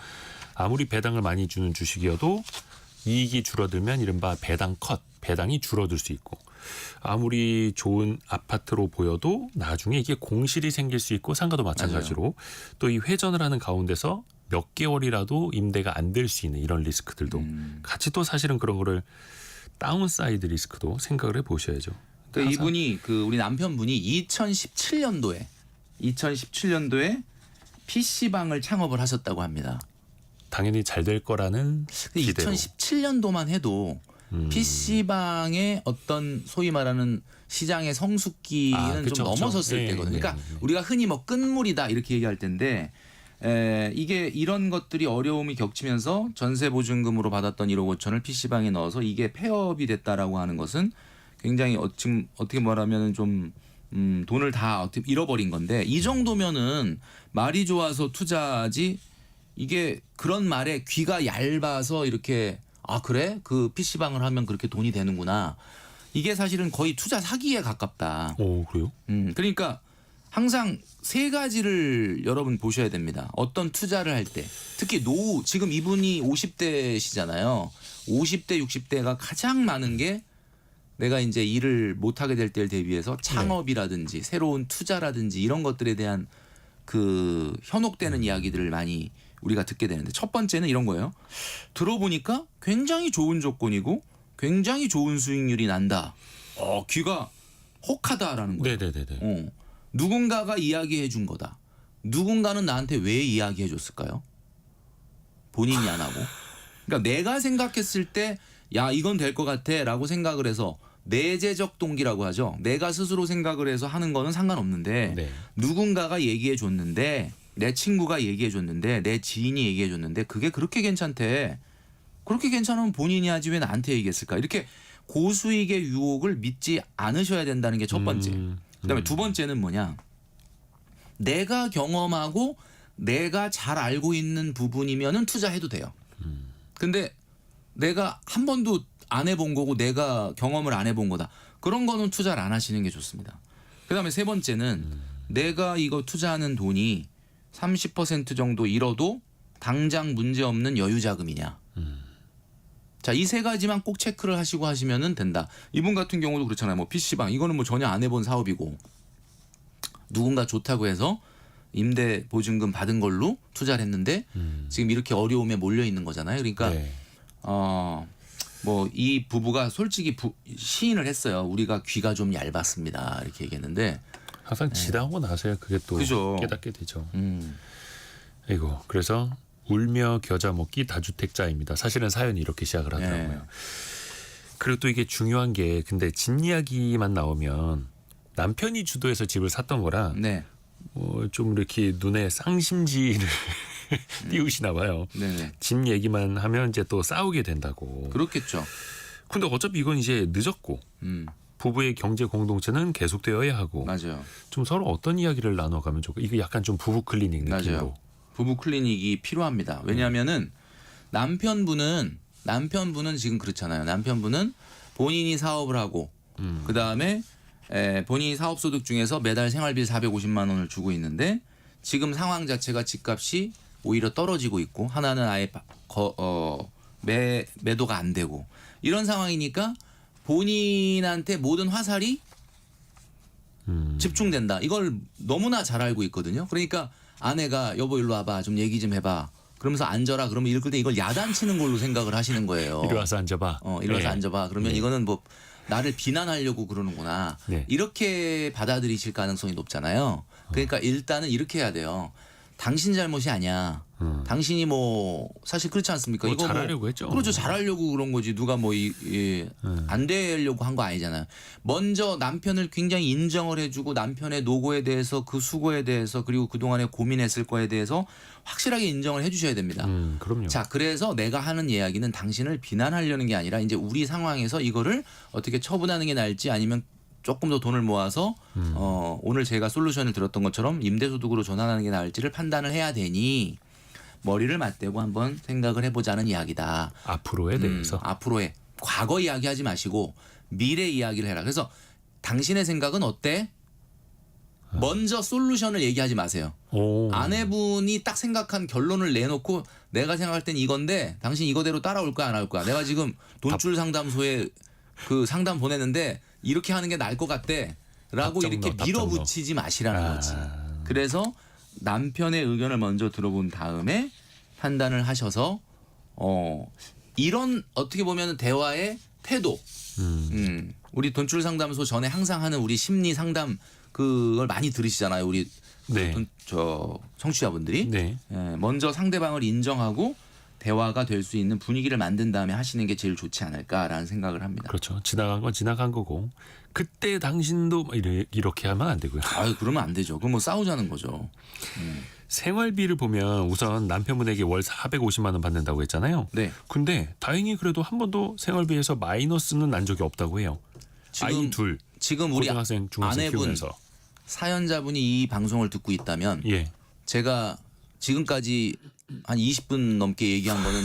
아무리 배당을 많이 주는 주식이어도 이익이 줄어들면 이른바 배당이 줄어들 수 있고 아무리 좋은 아파트로 보여도 나중에 이게 공실이 생길 수 있고 상가도 마찬가지로 또 이 회전을 하는 가운데서 몇 개월이라도 임대가 안 될 수 있는 이런 리스크들도 같이 또 사실은 그런 거를 다운사이드 리스크도 생각을 해보셔야죠. 그러니까 이분이 우리 남편분이 2017년도에 PC방을 창업을 하셨다고 합니다. 당연히 잘 될 거라는 기대로. 2017년도만 해도 PC방의 어떤 소위 말하는 시장의 성숙기는 그쵸, 좀 넘어섰을 그쵸. 때거든요. 네, 그러니까 네. 우리가 흔히 뭐 끝물이다 이렇게 얘기할 텐데 이게 이런 것들이 어려움이 겹치면서 전세 보증금으로 받았던 1억 5천을 PC방에 넣어서 이게 폐업이 됐다라고 하는 것은 굉장히 지금 어떻게 말하면 좀 돈을 다 어떻게 잃어버린 건데 이 정도면은 말이 좋아서 투자지 이게 그런 말에 귀가 얇아서 이렇게 아 그래? 그 PC방을 하면 그렇게 돈이 되는구나. 이게 사실은 거의 투자 사기에 가깝다. 오, 그래요? 그러니까 항상 세 가지를 여러분 보셔야 됩니다. 어떤 투자를 할 때 특히 노후 지금 이분이 50대시잖아요. 50대 60대가 가장 많은 게 내가 이제 일을 못하게 될 때를 대비해서 창업이라든지 새로운 투자라든지 이런 것들에 대한 그 현혹되는 이야기들을 많이 우리가 듣게 되는데 첫 번째는 이런 거예요. 들어보니까 굉장히 좋은 조건이고 굉장히 좋은 수익률이 난다. 귀가 혹하다라는 거예요. 네네네네. 누군가가 이야기해 준 거다. 누군가는 나한테 왜 이야기해 줬을까요? 본인이 안 하고. 그러니까 내가 생각했을 때 야 이건 될 것 같아 라고 생각을 해서 내재적 동기라고 하죠. 내가 스스로 생각을 해서 하는 거는 상관없는데 네. 누군가가 얘기해 줬는데 내 친구가 얘기해 줬는데 내 지인이 얘기해 줬는데 그게 그렇게 괜찮대. 그렇게 괜찮으면 본인이 하지 왜 나한테 얘기했을까. 이렇게 고수익의 유혹을 믿지 않으셔야 된다는 게 첫 번째. 그다음에 두 번째는 뭐냐. 내가 경험하고 내가 잘 알고 있는 부분이면은 투자해도 돼요. 근데 내가 한 번도 안 해본 거고 내가 경험을 안 해본 거다. 그런 거는 투자를 안 하시는 게 좋습니다. 그다음에 세 번째는 내가 이거 투자하는 돈이 30% 정도 잃어도 당장 문제 없는 여유 자금이냐. 자, 이 세 가지만 꼭 체크를 하시고 하시면은 된다. 이분 같은 경우도 그렇잖아요. 뭐 PC방 이거는 뭐 전혀 안 해본 사업이고 누군가 좋다고 해서 임대 보증금 받은 걸로 투자를 했는데 지금 이렇게 어려움에 몰려 있는 거잖아요. 그러니까 네. 뭐 이 부부가 솔직히 시인을 했어요. 우리가 귀가 좀 얇았습니다. 이렇게 얘기했는데 항상 지나고 나서야 그게 또 그죠. 깨닫게 되죠. 아이고, 그래서 울며 겨자 먹기 다주택자입니다. 사실은 사연이 이렇게 시작을 하더라고요. 네. 그리고 또 이게 중요한 게 근데 집 이야기만 나오면 남편이 주도해서 집을 샀던 거라 네. 좀 이렇게 눈에 쌍심지를 띄우시나 봐요. 네네. 집 얘기만 하면 이제 또 싸우게 된다고. 그렇겠죠. 근데 어차피 이건 이제 늦었고 부부의 경제 공동체는 계속되어야 하고 맞아요. 좀 서로 어떤 이야기를 나눠가면 좋을까? 이거 약간 좀 부부 클리닉 느낌으로. 맞아요. 부부 클리닉이 필요합니다. 왜냐하면은 남편분은 지금 그렇잖아요. 남편분은 본인이 사업을 하고 그 다음에 본인이 사업 소득 중에서 매달 생활비 450만 원을 주고 있는데 지금 상황 자체가 집값이 오히려 떨어지고 있고 하나는 아예 매도가 안 되고 이런 상황이니까 본인한테 모든 화살이 집중된다. 이걸 너무나 잘 알고 있거든요. 그러니까 아내가 여보 일로 와봐 좀 얘기 좀 해봐. 그러면서 앉아라. 그러면 읽을 때 이걸 야단치는 걸로 생각을 하시는 거예요. 이리 와서 앉아봐. 이리 와서 네. 앉아봐. 그러면 이거는 뭐 나를 비난하려고 그러는구나. 네. 이렇게 받아들이실 가능성이 높잖아요. 그러니까 일단은 이렇게 해야 돼요. 당신 잘못이 아니야. 당신이 뭐 사실 그렇지 않습니까? 뭐 이거 잘하려고 했죠. 그렇죠. 잘하려고 그런 거지. 누가 뭐 안 되려고 한 거 아니잖아요. 먼저 남편을 굉장히 인정을 해주고 남편의 노고에 대해서 그 수고에 대해서 그리고 그동안에 고민했을 거에 대해서 확실하게 인정을 해주셔야 됩니다. 그럼요. 자, 그래서 내가 하는 이야기는 당신을 비난하려는 게 아니라 이제 우리 상황에서 이거를 어떻게 처분하는 게 나을지 아니면 조금 더 돈을 모아서 오늘 제가 솔루션을 들었던 것처럼 임대소득으로 전환하는 게 나을지를 판단을 해야 되니 머리를 맞대고 한번 생각을 해보자는 이야기다. 앞으로에 대해서. 앞으로의 과거 이야기하지 마시고 미래 이야기를 해라. 그래서 당신의 생각은 어때? 먼저 솔루션을 얘기하지 마세요. 오. 아내분이 딱 생각한 결론을 내놓고 내가 생각할 땐 이건데 당신 이거대로 따라올 거야 안 할 거야. 내가 지금 돈줄 상담소에 그 상담 보냈는데 이렇게 하는 게 나을 것 같대 라고 이렇게 밀어붙이지 마시라는 거지. 그래서 남편의 의견을 먼저 들어본 다음에 판단을 하셔서 이런 어떻게 보면 대화의 태도 우리 돈줄 상담소 전에 항상 하는 우리 심리 상담 그걸 많이 들으시잖아요. 우리 네. 청취자분들이 네. 먼저 상대방을 인정하고 대화가 될 수 있는 분위기를 만든 다음에 하시는 게 제일 좋지 않을까라는 생각을 합니다. 그렇죠. 지나간 건 지나간 거고 그때 당신도 이렇게 하면 안 되고요. 아유 그러면 안 되죠. 그럼 뭐 싸우자는 거죠. 생활비를 보면 우선 남편분에게 월 450만 원 받는다고 했잖아요. 네. 근데 다행히 그래도 한 번도 생활비에서 마이너스는 난 적이 없다고 해요. 아이 둘. 지금 우리 고등학생, 중학생 아내분 키우면서. 사연자분이 이 방송을 듣고 있다면 예. 제가 지금까지 한 20분 넘게 얘기한 거는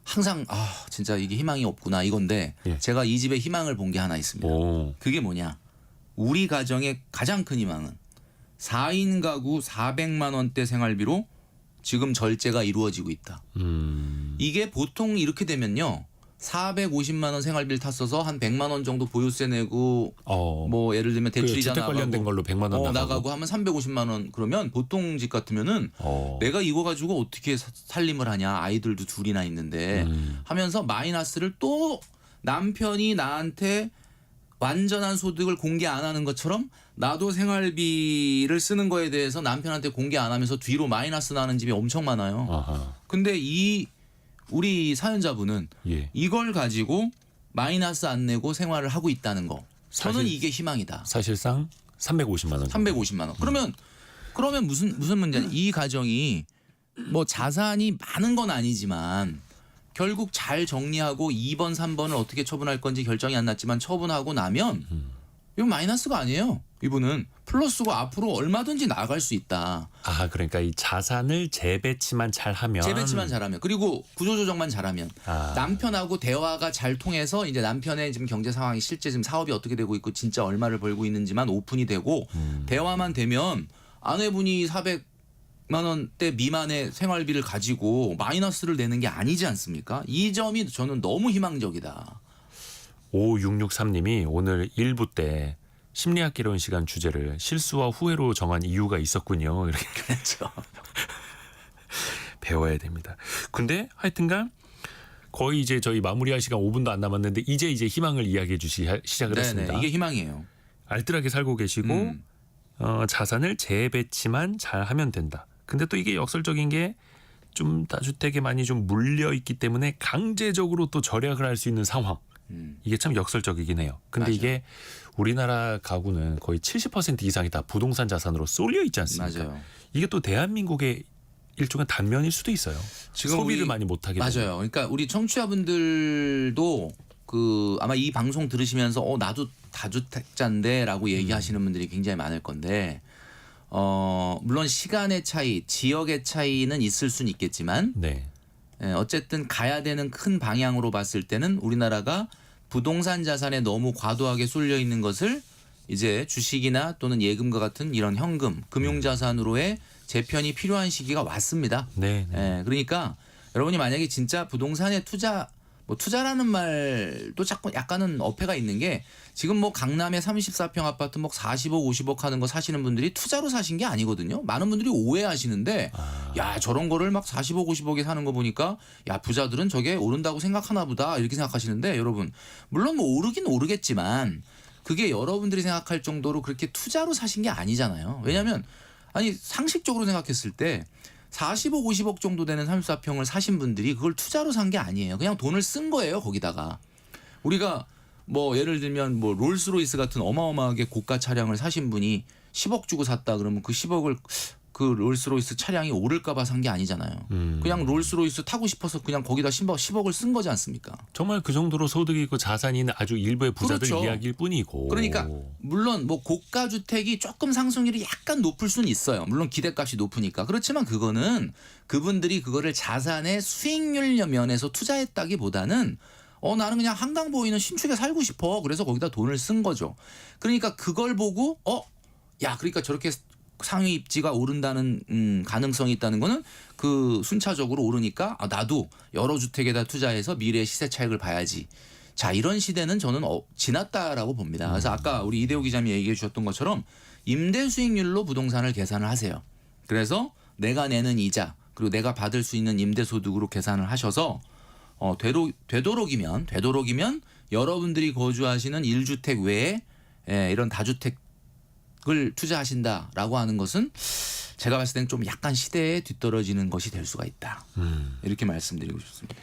항상 진짜 이게 희망이 없구나 이건데 예. 제가 이 집에 희망을 본 게 하나 있습니다. 오. 그게 뭐냐? 우리 가정의 가장 큰 희망은 4인 가구 400만 원대 생활비로 지금 절제가 이루어지고 있다. 이게 보통 이렇게 되면요. 450만 원 생활비를 탔어서 한 100만 원 정도 보유세 내고 뭐 예를 들면 대출이자 주택 관련된 걸로 100만 원 나가고 하면 350만 원 그러면 보통 집 같으면은 내가 이거 가지고 어떻게 살림을 하냐 아이들도 둘이나 있는데 하면서 마이너스를 또 남편이 나한테 완전한 소득을 공개 안 하는 것처럼 나도 생활비를 쓰는 거에 대해서 남편한테 공개 안 하면서 뒤로 마이너스 나는 집이 엄청 많아요. 아하. 근데 우리 사연자분은 예. 이걸 가지고 마이너스 안 내고 생활을 하고 있다는 거. 저는 사실- 이게 희망이다. 사실상 350만 원. 350만 원. 그러면 무슨 문제냐? 이 가정이 뭐 자산이 많은 건 아니지만 결국 잘 정리하고 2번, 3번을 어떻게 처분할 건지 결정이 안 났지만 처분하고 나면 이건 마이너스가 아니에요. 이분은 플러스고 앞으로 얼마든지 나아갈 수 있다. 아, 그러니까 이 자산을 재배치만 잘하면. 재배치만 잘하면 그리고 구조조정만 잘하면 남편하고 대화가 잘 통해서 이제 남편의 지금 경제 상황이 실제 지금 사업이 어떻게 되고 있고 진짜 얼마를 벌고 있는지만 오픈이 되고 대화만 되면 아내분이 400만 원대 미만의 생활비를 가지고 마이너스를 내는 게 아니지 않습니까? 이 점이 저는 너무 희망적이다. 5663님이 오늘 1부 때 심리학 개론 시간 주제를 실수와 후회로 정한 이유가 있었군요. 이렇게 그렇죠. 배워야 됩니다. 근데 하여튼간 거의 이제 저희 마무리할 시간 5분도 안 남았는데 이제 희망을 이야기해 주시 시작을 했습니다. 이게 희망이에요. 알뜰하게 살고 계시고 자산을 재배치만 잘하면 된다. 근데 또 이게 역설적인 게 좀 다주택에 많이 좀 물려 있기 때문에 강제적으로 또 절약을 할 수 있는 상황. 이게 참 역설적이긴 해요. 근데 맞아요. 이게 우리나라 가구는 거의 70% 이상이 다 부동산 자산으로 쏠려 있지 않습니까? 맞아요. 이게 또 대한민국의 일종의 단면일 수도 있어요. 지금 소비를 우리- 많이 못하게 맞아요. 되면. 그러니까 우리 청취자분들도 아마 이 방송 들으시면서 나도 다주택자인데라고 얘기하시는 분들이 굉장히 많을 건데 물론 시간의 차이, 지역의 차이는 있을 수는 있겠지만 네. 어쨌든 가야 되는 큰 방향으로 봤을 때는 우리나라가 부동산 자산에 너무 과도하게 쏠려 있는 것을 이제 주식이나 또는 예금과 같은 이런 현금, 금융자산으로의 재편이 필요한 시기가 왔습니다. 네. 그러니까 여러분이 만약에 진짜 부동산에 투자라는 말도 자꾸 약간은 어폐가 있는 게 지금 뭐 강남에 34평 아파트 뭐 40억, 50억 하는 거 사시는 분들이 투자로 사신 게 아니거든요. 많은 분들이 오해하시는데 야 저런 거를 막 40억, 50억에 사는 거 보니까 야 부자들은 저게 오른다고 생각하나 보다 이렇게 생각하시는데 여러분 물론 뭐 오르긴 오르겠지만 그게 여러분들이 생각할 정도로 그렇게 투자로 사신 게 아니잖아요. 왜냐하면 아니 상식적으로 생각했을 때 40억, 50억 정도 되는 34평을 사신 분들이 그걸 투자로 산 게 아니에요. 그냥 돈을 쓴 거예요, 거기다가. 우리가 뭐 예를 들면 뭐 롤스로이스 같은 어마어마하게 고가 차량을 사신 분이 10억 주고 샀다 그러면 그 10억을 그 롤스로이스 차량이 오를까 봐 산 게 아니잖아요. 그냥 롤스로이스 타고 싶어서 그냥 거기다 10억을 쓴 거지 않습니까? 정말 그 정도로 소득이 있고 자산이 있는 아주 일부의 부자들 그렇죠. 이야기일 뿐이고. 그러니까 물론 뭐 고가 주택이 조금 상승률이 약간 높을 수는 있어요. 물론 기대값이 높으니까. 그렇지만 그거는 그분들이 그거를 자산의 수익률 면에서 투자했다기보다는 나는 그냥 한강 보이는 신축에 살고 싶어. 그래서 거기다 돈을 쓴 거죠. 그러니까 그걸 보고 야 그러니까 저렇게 상위 입지가 오른다는 가능성이 있다는 거는 그 순차적으로 오르니까 나도 여러 주택에다 투자해서 미래의 시세 차익을 봐야지. 자 이런 시대는 저는 지났다라고 봅니다. 그래서 아까 우리 이대호 기자님이 얘기해 주셨던 것처럼 임대 수익률로 부동산을 계산을 하세요. 그래서 내가 내는 이자 그리고 내가 받을 수 있는 임대 소득으로 계산을 하셔서 되도록이면 여러분들이 거주하시는 1주택 외에 이런 다주택 을 투자하신다라고 하는 것은 제가 봤을 때는 좀 약간 시대에 뒤떨어지는 것이 될 수가 있다. 이렇게 말씀드리고 싶습니다.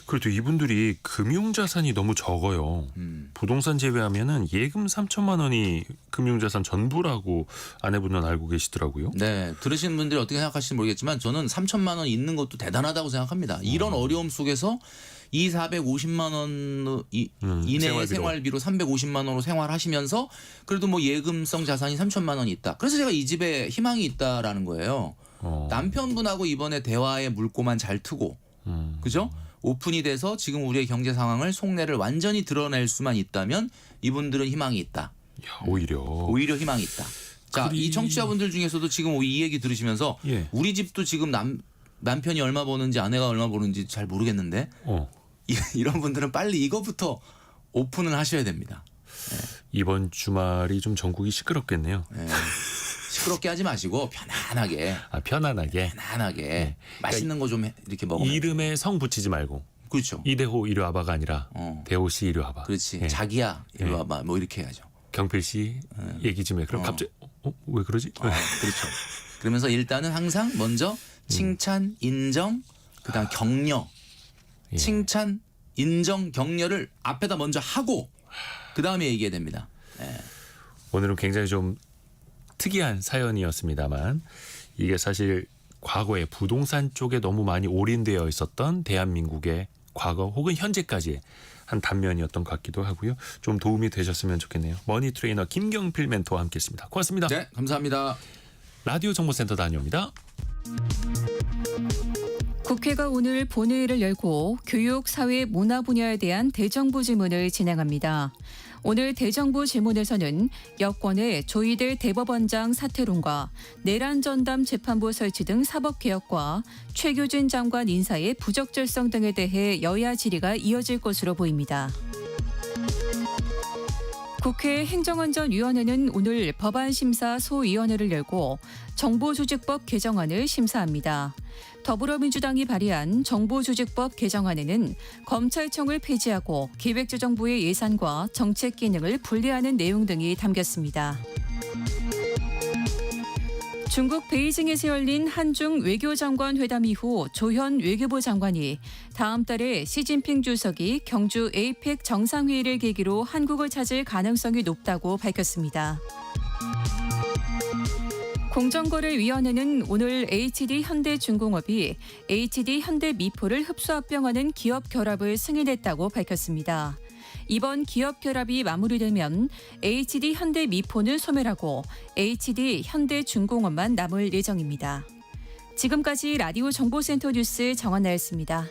그래도 이분들이 금융자산이 너무 적어요. 부동산 제외하면은 예금 3천만 원이 금융자산 전부라고 아내분은 알고 계시더라고요. 네, 들으시는 분들이 어떻게 생각하실지 모르겠지만 저는 3천만 원 있는 것도 대단하다고 생각합니다. 이런 어려움 속에서 450만 원 이내의 생활비로 350만 원으로 생활하시면서 그래도 뭐 예금성 자산이 3천만 원이 있다. 그래서 제가 이 집에 희망이 있다라는 거예요. 남편분하고 이번에 대화의 물꼬만 잘 트고 그죠? 오픈이 돼서 지금 우리의 경제 상황을 속내를 완전히 드러낼 수만 있다면 이분들은 희망이 있다. 야, 오히려 희망이 있다. 자, 이 청취자분들 중에서도 지금 이 얘기 들으시면서 예. 우리 집도 지금 남편이 얼마 버는지 아내가 얼마 버는지 잘 모르겠는데 이런 분들은 빨리 이거부터 오픈을 하셔야 됩니다. 이번 주말이 좀 전국이 시끄럽겠네요. 네. 시끄럽게 하지 마시고 편안하게 편안하게. 맛있는 거 좀 이렇게 먹으면 이름에 성 붙이지 말고 그렇죠. 이대호 이리 와봐가 아니라 대호 씨 이리 와봐. 그렇지. 예. 자기야 이리 와봐 뭐 이렇게 해야죠. 경필 씨 얘기 좀 해. 그럼 갑자기 왜 그러지? 그렇죠. 그러면서 일단은 항상 먼저 칭찬, 인정, 그다음 격려. 예. 칭찬, 인정, 격려를 앞에다 먼저 하고 그다음에 얘기해야 됩니다. 오늘은 굉장히 좀 특이한 사연이었습니다만 이게 사실 과거에 부동산 쪽에 너무 많이 올인되어 있었던 대한민국의 과거 혹은 현재까지의 한 단면이었던 것 같기도 하고요. 좀 도움이 되셨으면 좋겠네요. 머니 트레이너 김경필 멘토와 함께했습니다. 고맙습니다. 네, 감사합니다. 라디오 정보센터 다녀옵니다. 국회가 오늘 본회의를 열고 교육, 사회, 문화 분야에 대한 대정부 질문을 진행합니다. 오늘 대정부 질문에서는 여권의 조희대 대법원장 사퇴론과 내란 전담 재판부 설치 등 사법개혁과 최규진 장관 인사의 부적절성 등에 대해 여야 질의가 이어질 것으로 보입니다. 국회 행정안전위원회는 오늘 법안심사 소위원회를 열고 정보조직법 개정안을 심사합니다. 더불어민주당이 발의한 정보조직법 개정안에는 검찰청을 폐지하고 기획재정부의 예산과 정책 기능을 분리하는 내용 등이 담겼습니다. 중국 베이징에서 열린 한중 외교장관 회담 이후 조현 외교부 장관이 다음 달에 시진핑 주석이 경주 에이펙 정상회의를 계기로 한국을 찾을 가능성이 높다고 밝혔습니다. 공정거래위원회는 오늘 HD-현대중공업이 HD-현대미포를 흡수합병하는 기업 결합을 승인했다고 밝혔습니다. 이번 기업 결합이 마무리되면 HD-현대미포는 소멸하고 HD-현대중공업만 남을 예정입니다. 지금까지 라디오 정보센터 뉴스 정한나였습니다.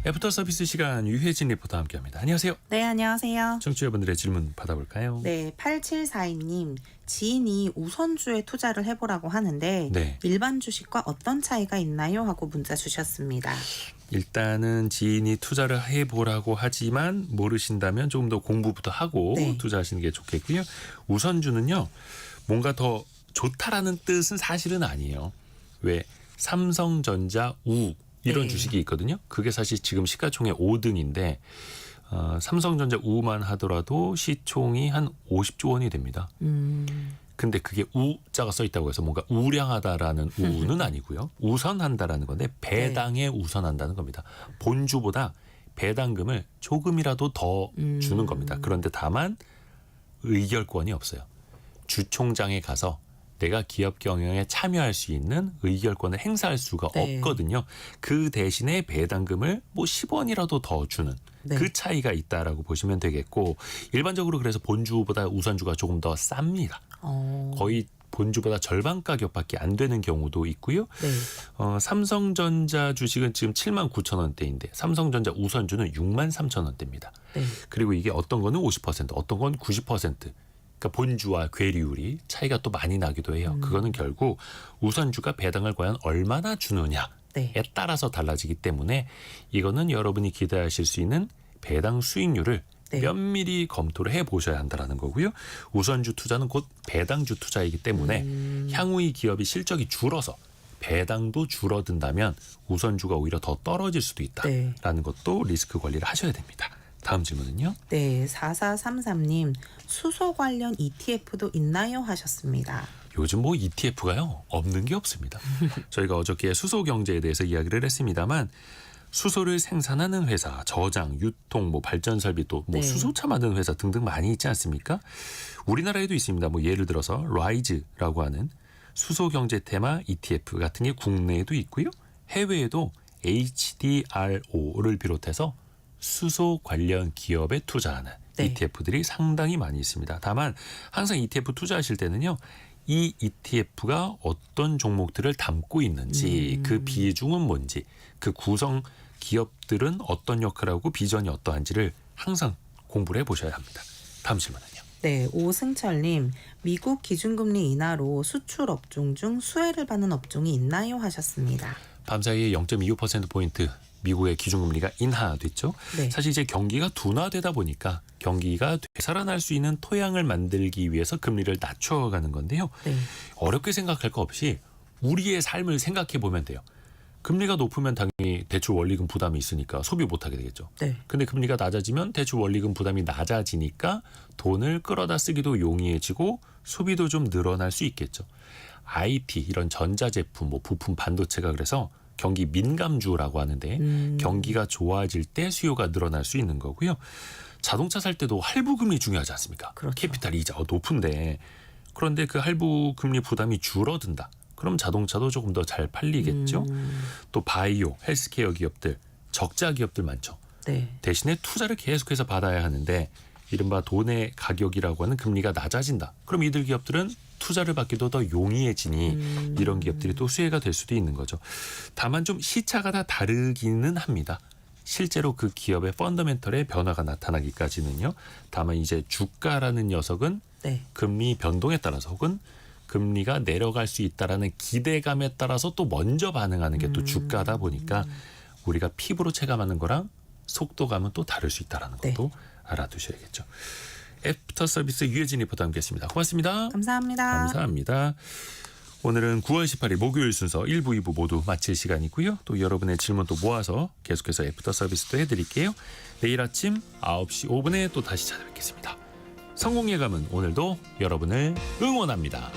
애프터 서비스 시간 유혜진 리포터와 함께합니다. 안녕하세요. 네, 안녕하세요. 청취자분들의 질문 받아볼까요? 네, 8742님. 지인이 우선주에 투자를 해보라고 하는데 네. 일반 주식과 어떤 차이가 있나요? 하고 문자 주셨습니다. 일단은 지인이 투자를 해보라고 하지만 모르신다면 조금 더 공부부터 하고 네. 투자하시는 게 좋겠고요. 우선주는요. 뭔가 더 좋다라는 뜻은 사실은 아니에요. 왜 삼성전자 우 이런 네. 주식이 있거든요. 그게 사실 지금 시가총액 5등인데 삼성전자 우만 하더라도 시총이 한 50조 원이 됩니다. 근데 그게 우자가 써 있다고 해서 뭔가 우량하다라는 우는 아니고요. 우선한다라는 건데 배당에 우선한다는 겁니다. 본주보다 배당금을 조금이라도 더 주는 겁니다. 그런데 다만 의결권이 없어요. 주총장에 가서 내가 기업 경영에 참여할 수 있는 의결권을 행사할 수가 네. 없거든요. 그 대신에 배당금을 뭐 10원이라도 더 주는 네. 그 차이가 있다라고 보시면 되겠고 일반적으로 그래서 본주보다 우선주가 조금 더 쌉니다. 거의 본주보다 절반 가격밖에 안 되는 경우도 있고요. 네. 삼성전자 주식은 지금 79,000원대인데 삼성전자 우선주는 63,000원대입니다. 네. 그리고 이게 어떤 거는 50%, 어떤 건 90%. 그러니까 본주와 괴리율이 차이가 또 많이 나기도 해요. 그거는 결국 우선주가 배당을 과연 얼마나 주느냐에 네. 따라서 달라지기 때문에 이거는 여러분이 기대하실 수 있는 배당 수익률을 네. 면밀히 검토를 해보셔야 한다는 거고요. 우선주 투자는 곧 배당주 투자이기 때문에 향후 이 기업이 실적이 줄어서 배당도 줄어든다면 우선주가 오히려 더 떨어질 수도 있다라는 네. 것도 리스크 관리를 하셔야 됩니다. 다음 질문은요. 네, 4433님. 수소 관련 ETF도 있나요? 하셨습니다. 요즘 뭐 ETF가요 없는 게 없습니다. 저희가 어저께 수소 경제에 대해서 이야기를 했습니다만 수소를 생산하는 회사, 저장, 유통, 뭐 발전 설비 또 뭐 네. 수소차 만드는 회사 등등 많이 있지 않습니까? 우리나라에도 있습니다. 뭐 예를 들어서 라이즈라고 하는 수소 경제 테마 ETF 같은 게 국내에도 있고요. 해외에도 HDRO를 비롯해서 수소 관련 기업에 투자하는 네. ETF들이 상당히 많이 있습니다. 다만 항상 ETF 투자하실 때는요. 이 ETF가 어떤 종목들을 담고 있는지 그 비중은 뭔지 그 구성 기업들은 어떤 역할을 하고 비전이 어떠한지를 항상 공부를 해보셔야 합니다. 다음 질문은요. 네, 오승철님, 미국 기준금리 인하로 수출 업종 중 수혜를 받는 업종이 있나요? 하셨습니다. 밤사이에 0.25%포인트 미국의 기준금리가 인하됐죠. 네. 사실 이제 경기가 둔화되다 보니까 경기가 되살아날 수 있는 토양을 만들기 위해서 금리를 낮춰가는 건데요. 네. 어렵게 생각할 거 없이 우리의 삶을 생각해 보면 돼요. 금리가 높으면 당연히 대출 원리금 부담이 있으니까 소비 못하게 되겠죠. 네. 근데 금리가 낮아지면 대출 원리금 부담이 낮아지니까 돈을 끌어다 쓰기도 용이해지고 소비도 좀 늘어날 수 있겠죠. IT 이런 전자제품, 뭐 부품, 반도체가 그래서 경기 민감주라고 하는데 경기가 좋아질 때 수요가 늘어날 수 있는 거고요. 자동차 살 때도 할부 금리 중요하지 않습니까? 그렇죠. 캐피탈 이자가 높은데 그런데 그 할부 금리 부담이 줄어든다. 그럼 자동차도 조금 더 잘 팔리겠죠. 또 바이오, 헬스케어 기업들, 적자 기업들 많죠. 네. 대신에 투자를 계속해서 받아야 하는데 이른바 돈의 가격이라고 하는 금리가 낮아진다. 그럼 이들 기업들은 투자를 받기도 더 용이해지니 이런 기업들이 또 수혜가 될 수도 있는 거죠. 다만 좀 시차가 다 다르기는 합니다. 실제로 그 기업의 펀더멘털의 변화가 나타나기까지는요. 다만 이제 주가라는 녀석은 네. 금리 변동에 따라서 혹은 금리가 내려갈 수 있다라는 기대감에 따라서 또 먼저 반응하는 게 또 주가다 보니까 우리가 피부로 체감하는 거랑 속도감은 또 다를 수 있다는 네. 것도 알아두셔야겠죠. 애프터 서비스 유해진 리포터 함께했습니다. 고맙습니다. 감사합니다. 감사합니다. 오늘은 9월 18일 목요일 순서 1부, 2부 모두 마칠 시간이고요. 또 여러분의 질문 또 모아서 계속해서 애프터 서비스도 해드릴게요. 내일 아침 9시 5분에 또 다시 찾아뵙겠습니다. 성공예감은 오늘도 여러분을 응원합니다.